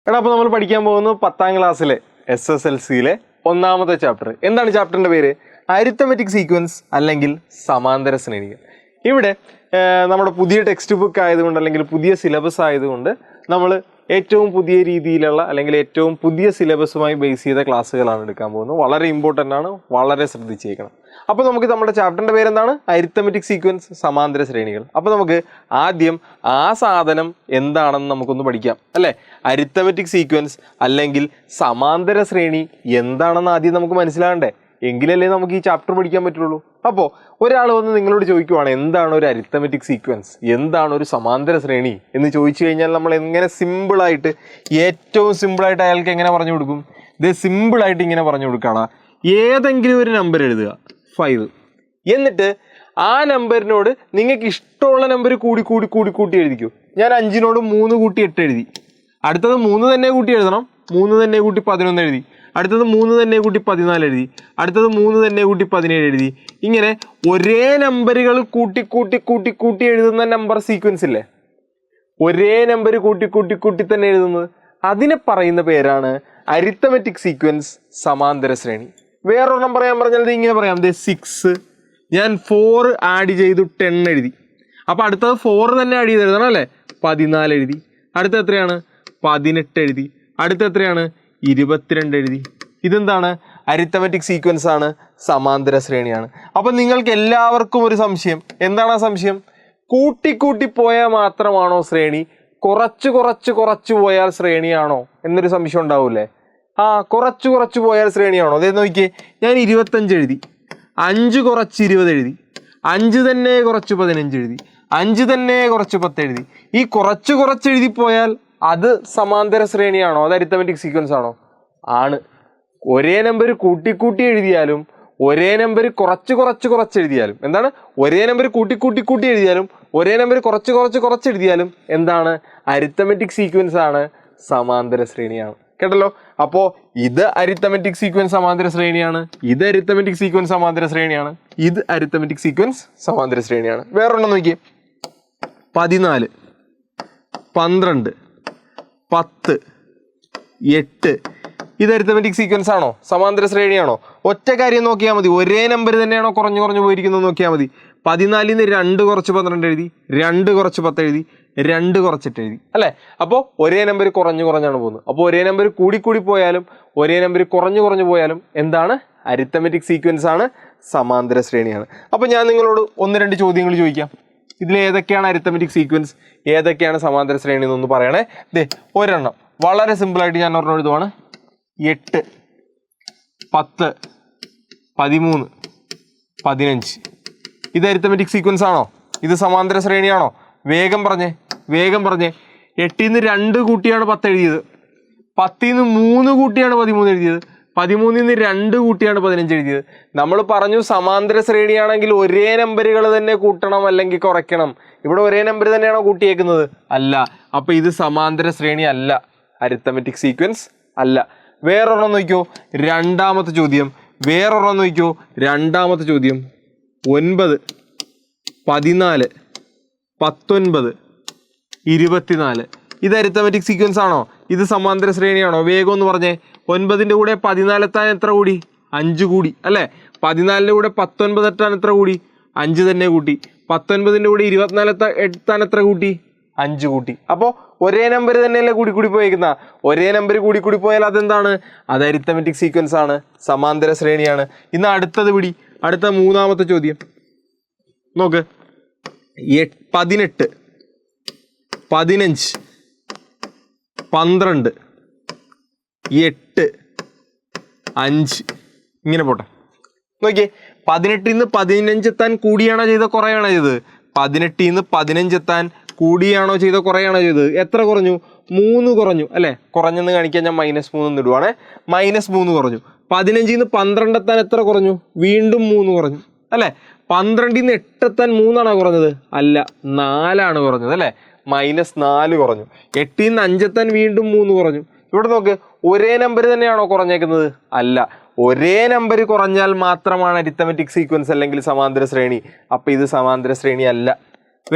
എടാ, അപ്പോൾ നമ്മൾ പഠിക്കാൻ പോകുന്നത് 10ാം ക്ലാസ്സിലെ SSLCയിലെ ഒന്നാമത്തെ ചാപ്റ്റർ. എന്താണ് ചാപ്റ്ററിൻ്റെ പേര്? അരിത്തമെറ്റിക് സീക്വൻസ് അല്ലെങ്കിൽ സമാന്തര ശ്രേണികൾ. ഇവിടെ നമ്മുടെ പുതിയ ടെക്സ്റ്റ് ബുക്ക് ആയതുകൊണ്ട് അല്ലെങ്കിൽ പുതിയ സിലബസ് ആയതുകൊണ്ട് നമ്മൾ ഏറ്റവും പുതിയ രീതിയിലുള്ള അല്ലെങ്കിൽ ഏറ്റവും പുതിയ സിലബസുമായി ബേസ് ചെയ്ത ക്ലാസ്സുകളാണ് എടുക്കാൻ പോകുന്നത്. വളരെ ഇമ്പോർട്ടൻ്റ് ആണ്, വളരെ ശ്രദ്ധിച്ചേക്കണം. അപ്പോൾ നമുക്ക് നമ്മുടെ ചാപ്റ്ററിൻ്റെ പേരെന്താണ്? അരിത്തമെറ്റിക് സീക്വൻസ്, സമാന്തര ശ്രേണികൾ. അപ്പോൾ നമുക്ക് ആദ്യം ആ സാധനം എന്താണെന്ന് നമുക്കൊന്ന് പഠിക്കാം അല്ലേ. അരിത്തമെറ്റിക് സീക്വൻസ് അല്ലെങ്കിൽ സമാന്തര ശ്രേണി എന്താണെന്ന് ആദ്യം നമുക്ക് മനസ്സിലാകണ്ടേ, എങ്കിലല്ലേ നമുക്ക് ഈ ചാപ്റ്റർ പഠിക്കാൻ പറ്റുള്ളൂ. അപ്പോൾ ഒരാൾ വന്ന് നിങ്ങളോട് ചോദിക്കുവാണ് എന്താണ് ഒരു അരിത്തമെറ്റിക് സീക്വൻസ്, എന്താണ് ഒരു സമാന്തര ശ്രേണി എന്ന് ചോദിച്ചു കഴിഞ്ഞാൽ നമ്മൾ എങ്ങനെ സിമ്പിളായിട്ട്, ഏറ്റവും സിമ്പിളായിട്ട് അയാൾക്ക് എങ്ങനെ പറഞ്ഞു കൊടുക്കും? ഇത് സിമ്പിളായിട്ട് ഇങ്ങനെ പറഞ്ഞു കൊടുക്കുകയാണ്. ഏതെങ്കിലും ഒരു നമ്പർ എഴുതുക, 5, എന്നിട്ട് ആ നമ്പറിനോട് നിങ്ങൾക്ക് ഇഷ്ടമുള്ള നമ്പർ കൂട്ടി എഴുതിക്കൂ. ഞാൻ 5നോട് 3 കൂട്ടി 8 എഴുതി. അടുത്തത് 3 തന്നെ കൂട്ടി എഴുതണം. 3 തന്നെ കൂട്ടി 11 എഴുതി. അടുത്തത് 3 തന്നെ കൂട്ടി 14 എഴുതി. അടുത്തത് 3 തന്നെ കൂട്ടി 17 എഴുതി. ഇങ്ങനെ ഒരേ നമ്പറുകൾ കൂട്ടി എഴുതുന്ന നമ്പർ സീക്വൻസ് ഇല്ലേ, ഒരേ നമ്പർ കൂട്ടി തന്നെ എഴുതുന്നത്, അതിനെ പറയുന്ന പേരാണ് അരിത്തമെറ്റിക് സീക്വൻസ്, സമാന്തര ശ്രേണി. വേറൊരെണ്ണം പറഞ്ഞാൽ ഇത് ഇങ്ങനെ പറയാം. 6 ഞാൻ 4 ആഡ് ചെയ്തു 10 എഴുതി. അപ്പോൾ അടുത്തത് 4 തന്നെ ആഡ് ചെയ്ത് എഴുതണം അല്ലേ, 14 എഴുതി. അടുത്ത എത്രയാണ്? 18 എഴുതി. അടുത്ത എത്രയാണ്? 22 എഴുതി. ഇതെന്താണ്? അരിത്തമെറ്റിക് സീക്വൻസ് ആണ്, സമാന്തര ശ്രേണിയാണ്. അപ്പം നിങ്ങൾക്ക് എല്ലാവർക്കും ഒരു സംശയം. എന്താണ് ആ സംശയം? കൂട്ടി പോയാൽ മാത്രമാണോ ശ്രേണി, കുറച്ച് പോയാൽ ശ്രേണിയാണോ എന്നൊരു സംശയം ഉണ്ടാവൂലേ. കുറച്ച് പോയാൽ ശ്രേണിയാണോ? അതായത് നോക്കിയേ, ഞാൻ 25 എഴുതി, 5 കുറച്ച് 20 എഴുതി, 5 തന്നെ കുറച്ച് 15 എഴുതി, 5 തന്നെ കുറച്ച് 10 എഴുതി. ഈ കുറച്ച് എഴുതി പോയാൽ അത് സമാന്തര ശ്രേണിയാണോ, അത് അരിത്തമെറ്റിക് സീക്വൻസ് ആണോ? ആണ്. ഒരേ നമ്പർ കൂട്ടി എഴുതിയാലും ഒരേ നമ്പർ കുറച്ച് എഴുതിയാലും എന്താണ്? ഒരേ നമ്പർ കൂട്ടി എഴുതിയാലും ഒരേ നമ്പർ കുറച്ച് എഴുതിയാലും എന്താണ്? അരിത്തമെറ്റിക് സീക്വൻസ് ആണ്, സമാന്തര ശ്രേണിയാണ്. കേട്ടല്ലോ. അപ്പോൾ ഇത് അരിത്തമെറ്റിക് സീക്വൻസ് സമാന്തര ശ്രേണിയാണ്, ഇത് അരിത്തമെറ്റിക് സീക്വൻസ് സമാന്തര ശ്രേണിയാണ്, ഇത് അരിത്തമെറ്റിക് സീക്വൻസ് സമാന്തര ശ്രേണിയാണ്. വേറൊരെണ്ണം നോക്കിയേ, 14, 12, 10, 8. ഇത് അരിത്തമെറ്റിക് സീക്വൻസ് ആണോ, സമാന്തര ശ്രേണിയാണോ? ഒറ്റ കാര്യം നോക്കിയാൽ മതി, ഒരേ നമ്പർ തന്നെയാണോ കുറഞ്ഞു പോയിരിക്കുന്നത് നോക്കിയാൽ മതി. 14 2 കുറച്ച് 12 എഴുതി, 2 കുറച്ച് 10 എഴുതി, 2 കുറച്ചിട്ട് എഴുതി അല്ലേ. അപ്പോൾ ഒരേ നമ്പർ കുറഞ്ഞാണ് പോകുന്നത്. അപ്പോൾ ഒരേ നമ്പർ കൂടി പോയാലും ഒരേ നമ്പർ കുറഞ്ഞു പോയാലും എന്താണ്? അരിത്തമെറ്റിക് സീക്വൻസ് ആണ്, സമാന്തര ശ്രേണിയാണ്. അപ്പോൾ ഞാൻ നിങ്ങളോട് 1-2 ചോദ്യങ്ങൾ ചോദിക്കാം. ഇതിൽ ഏതൊക്കെയാണ് അരിത്തമെറ്റിക് സീക്വൻസ്, ഏതൊക്കെയാണ് സമാന്തര ശ്രേണി എന്നൊന്ന് പറയണേ. ഒരെണ്ണം വളരെ സിമ്പിളായിട്ട് ഞാൻ ഒരെണ്ണം എഴുതുവാണ്. 8, 10, 13, 15. ഇത് അരിത്തമെറ്റിക് സീക്വൻസ് ആണോ? ഇത് സമാന്തര ശ്രേണിയാണോ? വേഗം പറഞ്ഞേ. 8ന്ന് 2 കൂട്ടിയാണ് 10 എഴുതിയത്. 10ന്ന് 3 കൂട്ടിയാണ് 13 എഴുതിയത്. 13ന്ന് 2 കൂട്ടിയാണ് 15 എഴുതിയത്. നമ്മൾ പറഞ്ഞു സമാന്തര ശ്രേണിയാണെങ്കിൽ ഒരേ നമ്പറുകൾ തന്നെ കൂട്ടണം അല്ലെങ്കിൽ കുറയ്ക്കണം. ഇവിടെ ഒരേ നമ്പർ തന്നെയാണോ കൂട്ടിയേക്കുന്നത്? അല്ല. അപ്പോൾ ഇത് സമാന്തര ശ്രേണി അല്ല, അരിത്തമെറ്റിക് സീക്വൻസ് അല്ല. വേറൊരെണ്ണം നോക്കിയോ, രണ്ടാമത്തെ ചോദ്യം. 9, 14, 19, 24. ഇത് അരിത്തമെറ്റിക് സീക്വൻസ് ആണോ? ഇത് സമാന്തര ശ്രേണിയാണോ? വേഗം ഒന്ന് പറഞ്ഞേ. 9ന്റെ കൂടെ 14 എത്താൻ എത്ര കൂടി? 5 കൂടി അല്ലേ. 14ന്റെ കൂടെ 19 എത്താൻ എത്ര കൂടി? 5 തന്നെ കൂട്ടി. 19ന്റെ കൂടെ 24 എത്താൻ എത്ര കൂട്ടി? 5 കൂട്ടി. അപ്പോൾ ഒരേ നമ്പർ തന്നെയല്ലേ കൂടി പോയേക്കുന്ന. ഒരേ നമ്പർ കൂടി പോയാൽ അതെന്താണ്? അത് അരിത്തമെറ്റിക് സീക്വൻസ് ആണ്, സമാന്തര ശ്രേണിയാണ്. ഇന്ന് അടുത്തത് പിടി. അടുത്ത 3ാമത്തെ ചോദ്യം നോക്ക്. 18, 15, 12, 8, 5. ഇങ്ങനെ പോട്ടെ. നോക്കിയേ, 18ന്ന് 15 എത്താൻ കൂടിയാണോ ചെയ്തത്, കുറയാണോ ചെയ്തത്? 18ന്ന് 15 എത്താൻ കൂടിയാണോ ചെയ്തത്, കുറയാണോ ചെയ്തത്? എത്ര കുറഞ്ഞു? 3 കുറഞ്ഞു അല്ലേ. കുറഞ്ഞെന്ന് കാണിക്കാൻ ഞാൻ -3 ഇടുവാണേ. -3 കുറഞ്ഞു. 15ന്ന് 12 എത്താൻ എത്ര കുറഞ്ഞു? വീണ്ടും 3 കുറഞ്ഞു അല്ലേ. 12ന്ന് 8 എത്താൻ 3 കുറഞ്ഞത്? അല്ല, 4 കുറഞ്ഞത് അല്ലേ. -4 കുറഞ്ഞു. 8ന്ന് 5 എത്താൻ വീണ്ടും 3 കുറഞ്ഞു. ഇവിടെ നോക്ക്, ഒരേ നമ്പർ തന്നെയാണോ കുറഞ്ഞേക്കുന്നത്? അല്ല, ഒരേ നമ്പർ കുറഞ്ഞാൽ മാത്രമാണ് അരിത്തമെറ്റിക് സീക്വൻസ് അല്ലെങ്കിൽ സമാന്തര ശ്രേണി. അപ്പോൾ ഇത് സമാന്തര ശ്രേണി അല്ല.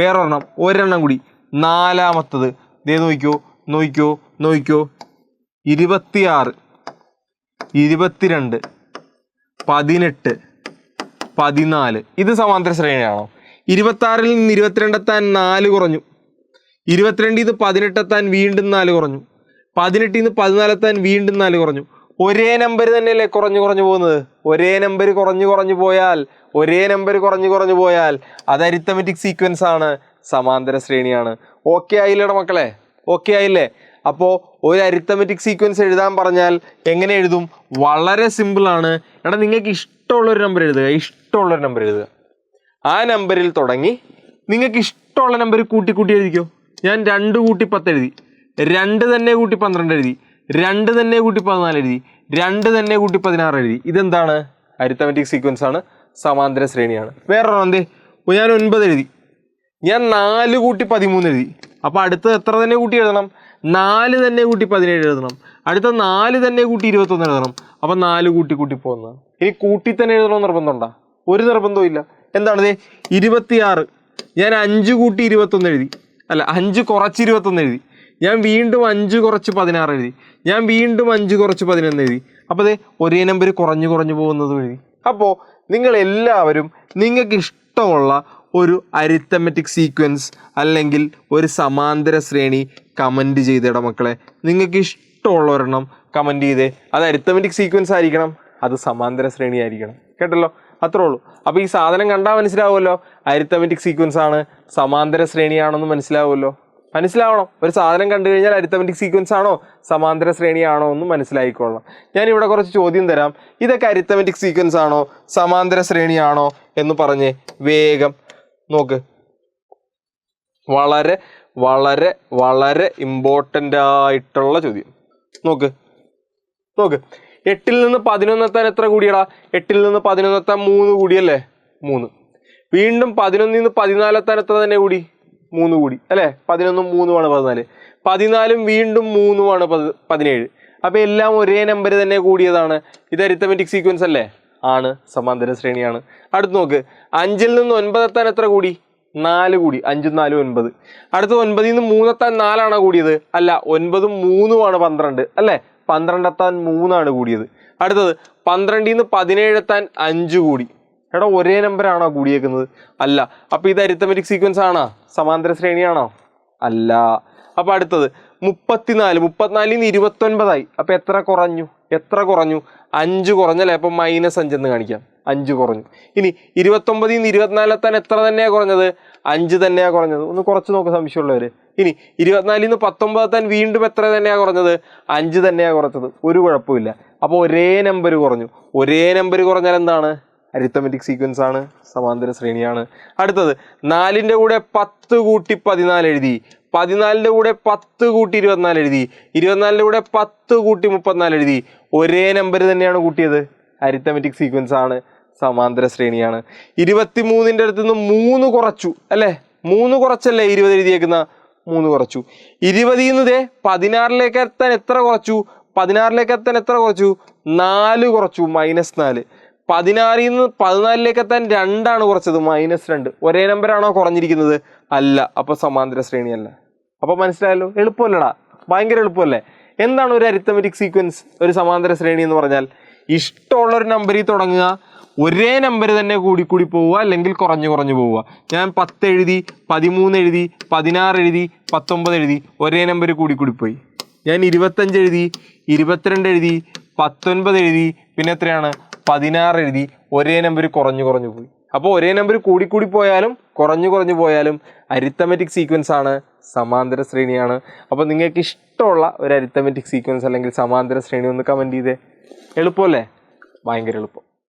ഒരെണ്ണം കൂടി, 4ാമത്തത്. നോക്കിയോ 26, 22, 18, 14. ഇത് സമാന്തര ശ്രേണിയാണോ? 26-ൽ നിന്ന് 22 എത്താൻ 4 കുറഞ്ഞു. 22-ൽ നിന്ന് 18 എത്താൻ വീണ്ടും 4 കുറഞ്ഞു. 18-ൽ നിന്ന് 14 എത്താൻ വീണ്ടും 4 കുറഞ്ഞു. ഒരേ നമ്പർ തന്നെയല്ലേ കുറഞ്ഞു പോകുന്നത്? ഒരേ നമ്പർ കുറഞ്ഞു പോയാൽ അത് അരിത്തമെറ്റിക് സീക്വൻസ് ആണ്, സമാന്തര ശ്രേണിയാണ്. ഓക്കെ ആയില്ലേടാ മക്കളെ? ഓക്കെ ആയില്ലേ? അപ്പോൾ ഒരു അരിത്തമെറ്റിക് സീക്വൻസ് എഴുതാൻ പറഞ്ഞാൽ എങ്ങനെ എഴുതും? വളരെ സിമ്പിളാണ്. എടാ, നിങ്ങൾക്ക് ഇഷ്ടമുള്ളൊരു നമ്പർ എഴുതുക. ആ നമ്പറിൽ തുടങ്ങി നിങ്ങൾക്ക് ഇഷ്ടമുള്ള നമ്പർ കൂട്ടി എഴുതിക്കോ. ഞാൻ 2 കൂട്ടി 10 എഴുതി, 2 തന്നെ കൂട്ടി 12 എഴുതി, 2 തന്നെ കൂട്ടി 14 എഴുതി, 2 തന്നെ കൂട്ടി 16 എഴുതി. ഇതെന്താണ്? അരിത്തമെറ്റിക് സീക്വൻസ് ആണ്, സമാന്തര ശ്രേണിയാണ്. വേറൊരെണ്ണം എന്തേ? ഞാൻ 9 എഴുതി, ഞാൻ 4 കൂട്ടി 13 എഴുതി. അപ്പോൾ അടുത്ത എത്ര തന്നെ കൂട്ടി എഴുതണം? 4 തന്നെ കൂട്ടി 17 എഴുതണം. അടുത്ത 4 തന്നെ കൂട്ടി 21 എഴുതണം. അപ്പം 4 കൂട്ടി പോകുന്നതാണ്. ഇനി കൂട്ടി തന്നെ എഴുതണമെന്ന് നിർബന്ധമുണ്ടോ? ഒരു നിർബന്ധവും ഇല്ല. എന്താണത്? 26 ഞാൻ 5 കൂട്ടി 21 എഴുതി, അല്ല 5 കുറച്ച് 21 എഴുതി. ഞാൻ വീണ്ടും 5 കുറച്ച് 16 എഴുതി. ഞാൻ വീണ്ടും 5 കുറച്ച് 11 എഴുതി. അപ്പോൾ അതെ ഒരേ നമ്പർ കുറഞ്ഞു പോകുന്നത് എഴുതി. അപ്പോൾ നിങ്ങൾ എല്ലാവരും നിങ്ങൾക്ക് ഇഷ്ടമുള്ള ഒരു അരിത്തമെറ്റിക് സീക്വൻസ് അല്ലെങ്കിൽ ഒരു സമാന്തര ശ്രേണി കമൻറ്റ് ചെയ്തേടാ മക്കളെ. നിങ്ങൾക്ക് ഇഷ്ടമുള്ള ഒരെണ്ണം കമൻറ്റ് ചെയ്തേ. അത് അരിത്തമെറ്റിക് സീക്വൻസ് ആയിരിക്കണം, അത് സമാന്തര ശ്രേണി ആയിരിക്കണം. കേട്ടല്ലോ? അത്രേ ഉള്ളൂ. അപ്പോൾ ഈ സാധനം കണ്ടാൽ മനസ്സിലാവുമല്ലോ, അരിത്തമെറ്റിക് സീക്വൻസ് ആണ്, സമാന്തര ശ്രേണിയാണെന്ന് മനസ്സിലാവണം. ഒരു സാധനം കണ്ടു കഴിഞ്ഞാൽ അരിത്തമെറ്റിക് സീക്വൻസ് ആണോ സമാന്തര ശ്രേണിയാണോ എന്ന് മനസ്സിലായിക്കൊള്ളണം. ഞാനിവിടെ കുറച്ച് ചോദ്യം തരാം. ഇതൊക്കെ അരിത്തമെറ്റിക് സീക്വൻസ് ആണോ സമാന്തര ശ്രേണിയാണോ എന്ന് പറഞ്ഞ് വേഗം നോക്ക്. വളരെ വളരെ വളരെ ഇമ്പോർട്ടൻ്റ് ആയിട്ടുള്ള ചോദ്യം. നോക്ക് 8-ൽ നിന്ന് 11 എത്താൻ എത്ര കൂടിയടാ? 8-ൽ നിന്ന് 11 എത്താൻ 3 കൂടിയല്ലേ? 3. വീണ്ടും 11-ൽ നിന്ന് 14 എത്താൻ എത്ര തന്നെ കൂടി? 3 കൂടി അല്ലേ? 11-ഉം 3-ഉമാണ് 14. 14-ഉം വീണ്ടും 3-ഉമാണ് 17. അപ്പോൾ എല്ലാം ഒരേ നമ്പർ തന്നെ കൂടിയതാണ്. ഇത് അരിത്തമെറ്റിക് സീക്വൻസ് അല്ലേ? ആണ്, സമാന്തര ശ്രേണിയാണ്. അടുത്ത് നോക്ക്. 5-ൽ നിന്ന് 9 എത്താൻ എത്ര കൂടി? 4 കൂടി. 5ഉം 4ഉം 9. അടുത്ത് 9-ൽ നിന്ന് 3 എത്താൻ 4ആണോ കൂടിയത്? അല്ല, 9ഉം 3ഉമാണ് 12 അല്ലേ? 12 എത്താൻ 3ആണ് കൂടിയത്. അടുത്തത് 12-ൽ നിന്ന് 17 എത്താൻ 5 കൂടി. എടാ, ഒരേ നമ്പറാണോ കൂടിയേക്കുന്നത്? അല്ല. അപ്പോൾ ഇത് അരിത്തമെറ്റിക് സീക്വൻസ് ആണോ സമാന്തര ശ്രേണിയാണോ? അല്ല. അപ്പോൾ അടുത്തത് 34 നിന്ന് 29 ആയി. അപ്പോൾ എത്ര കുറഞ്ഞു? 5 കുറഞ്ഞല്ലേ? അപ്പം -5 എന്ന് കാണിക്കാം. 5 കുറഞ്ഞു. ഇനി 29-ൽ നിന്ന് 24 എത്താൻ എത്ര തന്നെയാണ് കുറഞ്ഞത്? 5 തന്നെയാണ് കുറഞ്ഞത്. ഒന്ന് കുറച്ച് നോക്ക് സംശയമുള്ളവർ. ഇനി 24-ൽ നിന്ന് 19 എത്താൻ വീണ്ടും എത്ര തന്നെയാണ് കുറഞ്ഞത്? 5 തന്നെയാണ് കുറച്ചത്. ഒരു കുഴപ്പമില്ല. അപ്പോൾ ഒരേ നമ്പർ കുറഞ്ഞു. ഒരേ നമ്പർ കുറഞ്ഞാൽ എന്താണ്? അരിത്തമെറ്റിക് സീക്വൻസ് ആണ്, സമാന്തര ശ്രേണിയാണ്. അടുത്തത് 4-ന്റെ കൂടെ 10 കൂട്ടി 14 എഴുതി. 14-ന്റെ കൂടെ 10 കൂട്ടി 24 എഴുതി. 24-ന്റെ കൂടെ 10 കൂട്ടി 34 എഴുതി. ഒരേ നമ്പർ തന്നെയാണ് കൂട്ടിയത്. അരിത്തമെറ്റിക് സീക്വൻസ് ആണ്, സമാന്തര ശ്രേണിയാണ്. 23-ന്റെ അടുത്ത് നിന്ന് 3 കുറച്ചു അല്ലേ? 3 കുറച്ചല്ലേ 20 എഴുതിയേക്കുന്ന? 3 കുറച്ചു. 20-ൽ നിന്ന് 16-ലേക്ക് എത്താൻ എത്ര കുറച്ചു? 16-ലേക്ക് എത്താൻ എത്ര കുറച്ചു? 4 കുറച്ചു, -4. 16-ൽ നിന്ന് 14-ലേക്ക് എത്താൻ 2ആണ് കുറച്ചത്, -2. ഒരേ നമ്പറാണോ കുറഞ്ഞിരിക്കുന്നത്? അല്ല. അപ്പോൾ സമാന്തര ശ്രേണിയല്ല. അപ്പോൾ മനസ്സിലായല്ലോ? എളുപ്പമല്ലടാ, ഭയങ്കര എളുപ്പമല്ലേ? എന്താണ് ഒരു അരിത്തമെറ്റിക് സീക്വൻസ്, ഒരു സമാന്തര ശ്രേണി എന്ന് പറഞ്ഞാൽ? ഇഷ്ടമുള്ളൊരു നമ്പറിൽ തുടങ്ങുക, ഒരേ നമ്പർ തന്നെ കൂടി പോവുക, അല്ലെങ്കിൽ കുറഞ്ഞു പോവുക. ഞാൻ 10 എഴുതി, 13 എഴുതി, 16 എഴുതി, 19 എഴുതി, ഒരേ നമ്പർ കൂടി പോയി. ഞാൻ 25 എഴുതി, 22 എഴുതി, 19 എഴുതി, പിന്നെ എത്രയാണ്? 16 എഴുതി. ഒരേ നമ്പർ കുറഞ്ഞു പോയി. അപ്പോൾ ഒരേ നമ്പർ കൂടി പോയാലും കുറഞ്ഞു പോയാലും അരിത്തമെറ്റിക് സീക്വൻസ് ആണ്, സമാന്തര ശ്രേണിയാണ്. അപ്പോൾ നിങ്ങൾക്ക് ഇഷ്ടമുള്ള ഒരു അരിത്തമെറ്റിക് സീക്വൻസ് അല്ലെങ്കിൽ സമാന്തര ശ്രേണി ഒന്ന് കമൻറ്റ് ചെയ്തേ. എളുപ്പമല്ലേ? ഭയങ്കര എളുപ്പം.